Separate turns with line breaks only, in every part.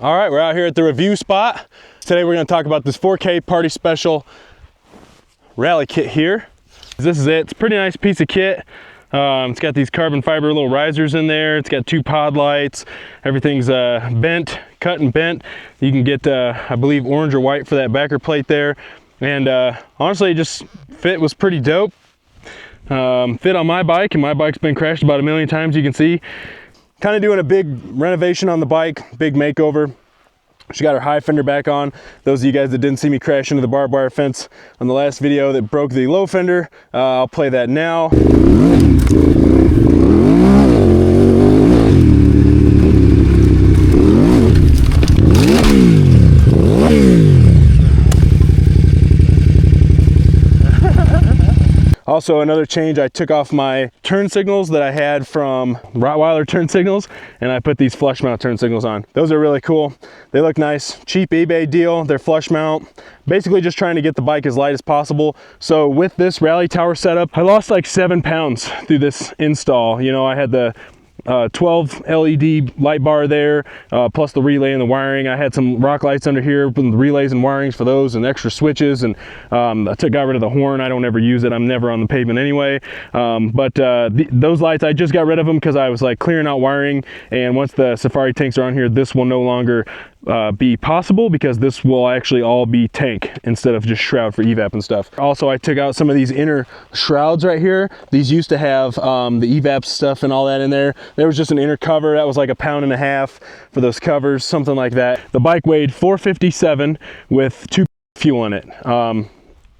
All right, we're out here at the review spot. Today we're going to talk about this 4K Parti Special Rally kit here. This is it. It's a pretty nice piece of kit. It's got these carbon fiber little risers in there. It's got two pod lights. Everything's bent, cut and bent. You can get, I believe, orange or white for that backer plate there. And honestly, just fit was pretty dope. Fit on my bike, and my bike's been crashed about 1 million times, you can see. Kind of doing a big renovation on the bike, big makeover. She got her high fender back on. Those of you guys that didn't see me crash into the barbed wire fence on the last video that broke the low fender, I'll play that now. Also, another change, I took off my turn signals that I had from Rottweiler turn signals, and I put these flush mount turn signals on. Those are really cool. They look nice. Cheap eBay deal. They're flush mount. Basically just trying to get the bike as light as possible. So with this Rally Tower setup, I lost like 7 pounds through this install. You know, I had the 12 LED light bar there, plus the relay and the wiring. I had some rock lights under here with the relays and wirings for those, and extra switches, and I got rid of the horn. I don't ever use it. I'm never on the pavement anyway. Those lights, I just got rid of them because I was like clearing out wiring, and once the Safari tanks are on here, this will no longer be possible, because this will actually all be tank instead of just shroud for evap and stuff. Also, I took out some of these inner shrouds right here. These used to have the evap stuff and all that in there. There was just an inner cover that was like £1.50 pounds for those covers, something like that. The bike weighed 457 with 2 fuel in it.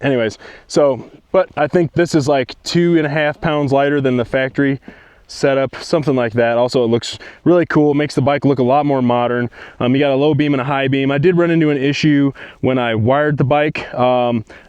Anyways, so, but I think this is like 2.5 pounds lighter than the factory setup, something like that. Also, it looks really cool. It makes the bike look a lot more modern. You got a low beam and a high beam. I did run into an issue when I wired the bike.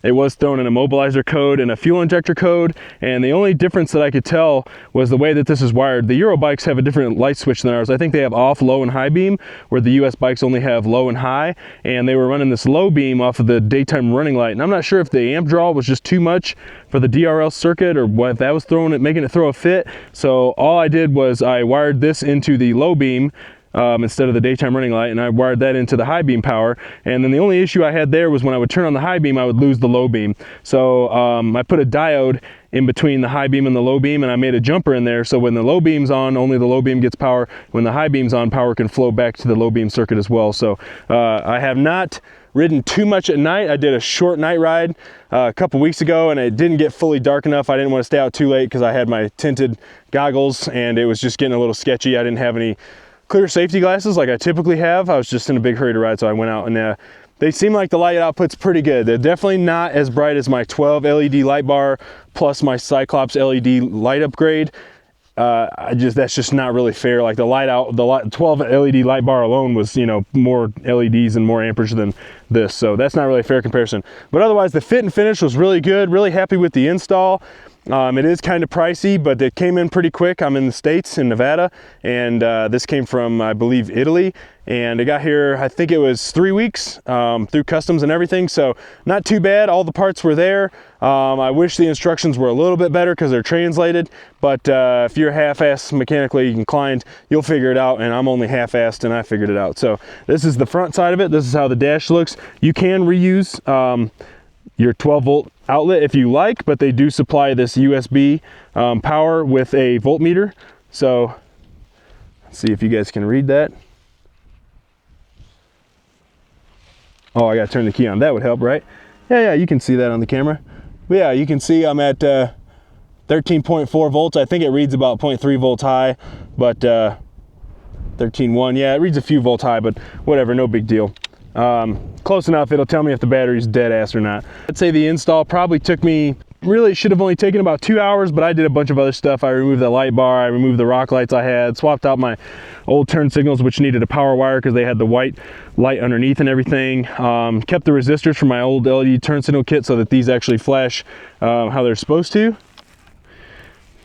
It was throwing an immobilizer code and a fuel injector code, and the only difference that I could tell was the way that this is wired. The Euro bikes have a different light switch than ours. I think they have off, low, and high beam, where the US bikes only have low and high, and they were running this low beam off of the daytime running light, and I'm not sure if the amp draw was just too much for the DRL circuit, or what that was throwing it, making it throw a fit. So all I did was I wired this into the low beam instead of the daytime running light, and I wired that into the high beam power. And then the only issue I had there was when I would turn on the high beam, I would lose the low beam. So I put a diode in between the high beam and the low beam, and I made a jumper in there, so when the low beam's on, only the low beam gets power. When the high beam's on, power can flow back to the low beam circuit as well. So I have not ridden too much at night. I did a short night ride a couple weeks ago, and it didn't get fully dark enough. I didn't want to stay out too late because I had my tinted goggles, and it was just getting a little sketchy. I didn't have any clear safety glasses like I typically have. I was just in a big hurry to ride, so I went out, and they seem like the light output's pretty good. They're definitely not as bright as my 12 LED light bar plus my Cyclops LED light upgrade. That's just not really fair. Like the 12 LED light bar alone was, you know, more LEDs and more amperage than this, so that's not really a fair comparison. But otherwise, the fit and finish was really good. Really happy with the install. It is kind of pricey, but it came in pretty quick. I'm in the States, in Nevada, and this came from, I believe, Italy, and it got here, I think it was 3 weeks through customs and everything, so not too bad. All the parts were there. I wish the instructions were a little bit better because they're translated, but if you're half-assed mechanically inclined, you'll figure it out, and I'm only half-assed, and I figured it out. So this is the front side of it. This is how the dash looks. You can reuse your 12-volt outlet if you like, but they do supply this USB power with a voltmeter. So let's see if you guys can read that. Oh, I gotta turn the key on. That would help, right? Yeah, you can see that on the camera. But yeah, you can see I'm at 13.4 volts. I think it reads about 0.3 volts high, but 13.1. Yeah, it reads a few volts high, but whatever, no big deal. Close enough. It'll tell me if the battery's dead ass or not. I'd say the install probably took me, really should have only taken about 2 hours, but I did a bunch of other stuff. I removed the light bar, I removed the rock lights I had, swapped out my old turn signals, which needed a power wire because they had the white light underneath and everything. Kept the resistors from my old LED turn signal kit so that these actually flash how they're supposed to.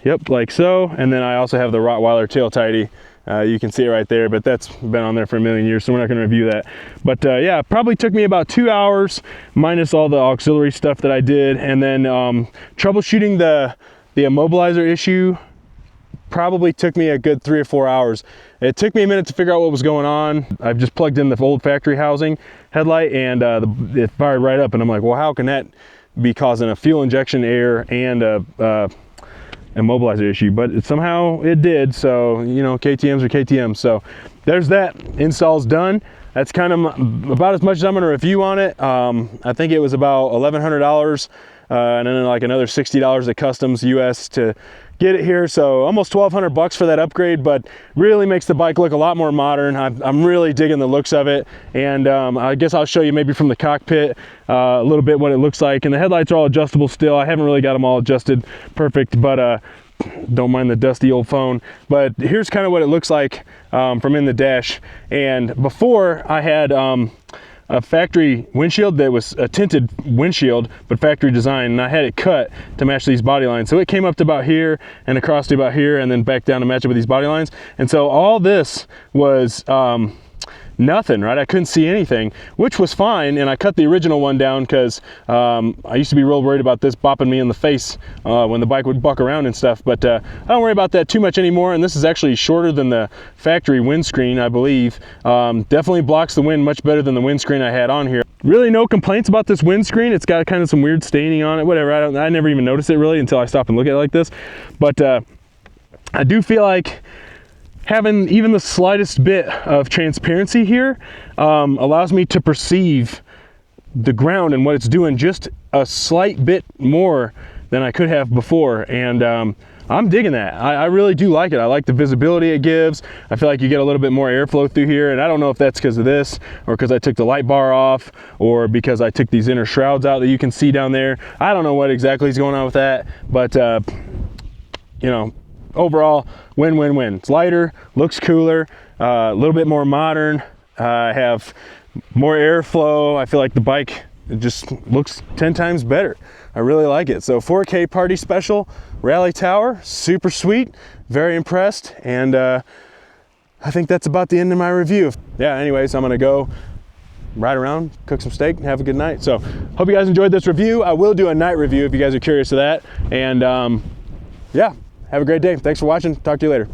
Yep, like so. And then I also have the Rottweiler tail tidy. You can see it right there, but that's been on there for 1 million years, so we're not going to review that. But yeah, probably took me about 2 hours minus all the auxiliary stuff that I did, and then troubleshooting the immobilizer issue probably took me a good 3 or 4 hours. It took me a minute to figure out what was going on. I've just plugged in the old factory housing headlight, and it fired right up, and I'm like, well, how can that be causing a fuel injection error and a immobilizer issue? But somehow it did. So, you know, KTMs are KTMs. So there's that. Install's done. That's kind of about as much as I'm going to review on it. I think it was about $1,100, and then like another $60 at customs US to get it here. So almost $1,200 for that upgrade, but really makes the bike look a lot more modern. I'm really digging the looks of it. And I guess I'll show you maybe from the cockpit a little bit what it looks like. And the headlights are all adjustable still. I haven't really got them all adjusted perfect, but don't mind the dusty old phone. But here's kind of what it looks like from in the dash. And before, I had a factory windshield that was a tinted windshield, but factory design, and I had it cut to match these body lines. So it came up to about here and across to about here and then back down to match it with these body lines. And so all this was nothing, right? I couldn't see anything, which was fine. And I cut the original one down because I used to be real worried about this bopping me in the face when the bike would buck around and stuff. But I don't worry about that too much anymore. And this is actually shorter than the factory windscreen, I believe. Definitely blocks the wind much better than the windscreen I had on here. Really no complaints about this windscreen. It's got kind of some weird staining on it, whatever. I never even noticed it really until I stop and look at it like this. But I do feel like having even the slightest bit of transparency here allows me to perceive the ground and what it's doing just a slight bit more than I could have before. And I'm digging that. I really do like it. I like the visibility it gives. I feel like you get a little bit more airflow through here, and I don't know if that's because of this or because I took the light bar off or because I took these inner shrouds out that you can see down there. I don't know what exactly is going on with that, but you know, overall, win, win, win. It's lighter, looks cooler, a little bit more modern. I have more airflow. I feel like the bike, it just looks 10 times better. I really like it. So 4K Parti Special Rally Tower, super sweet, very impressed. And I think that's about the end of my review. Yeah, anyways, I'm gonna go ride around, cook some steak, and have a good night. So hope you guys enjoyed this review. I will do a night review if you guys are curious of that. And yeah, have a great day. Thanks for watching. Talk to you later.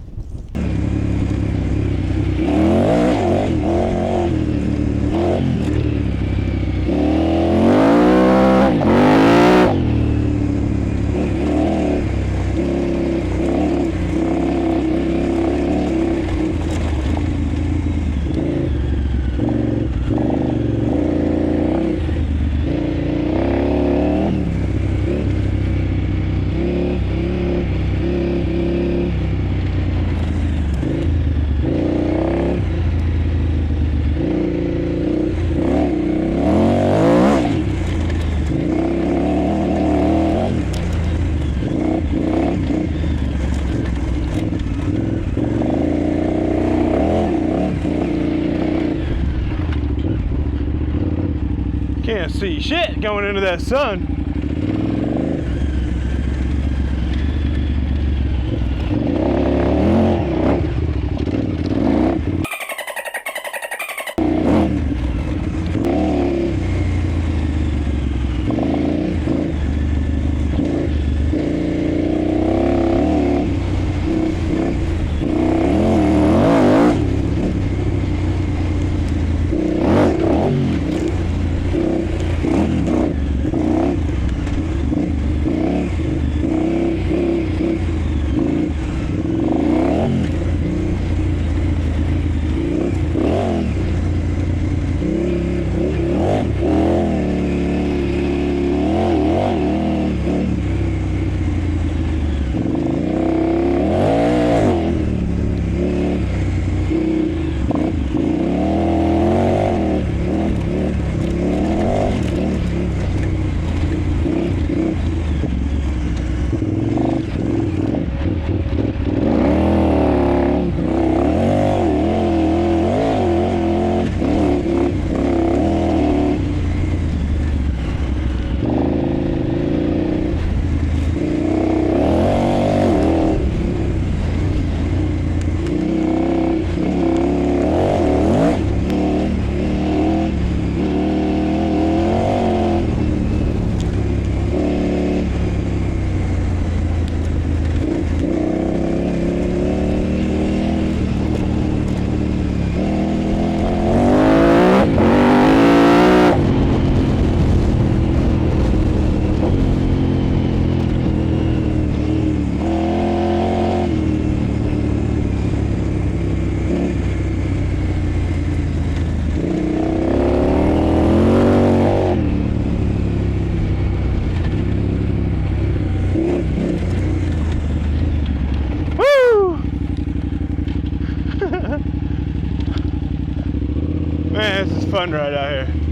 Can't see shit going into that sun. Man, this is fun right out here.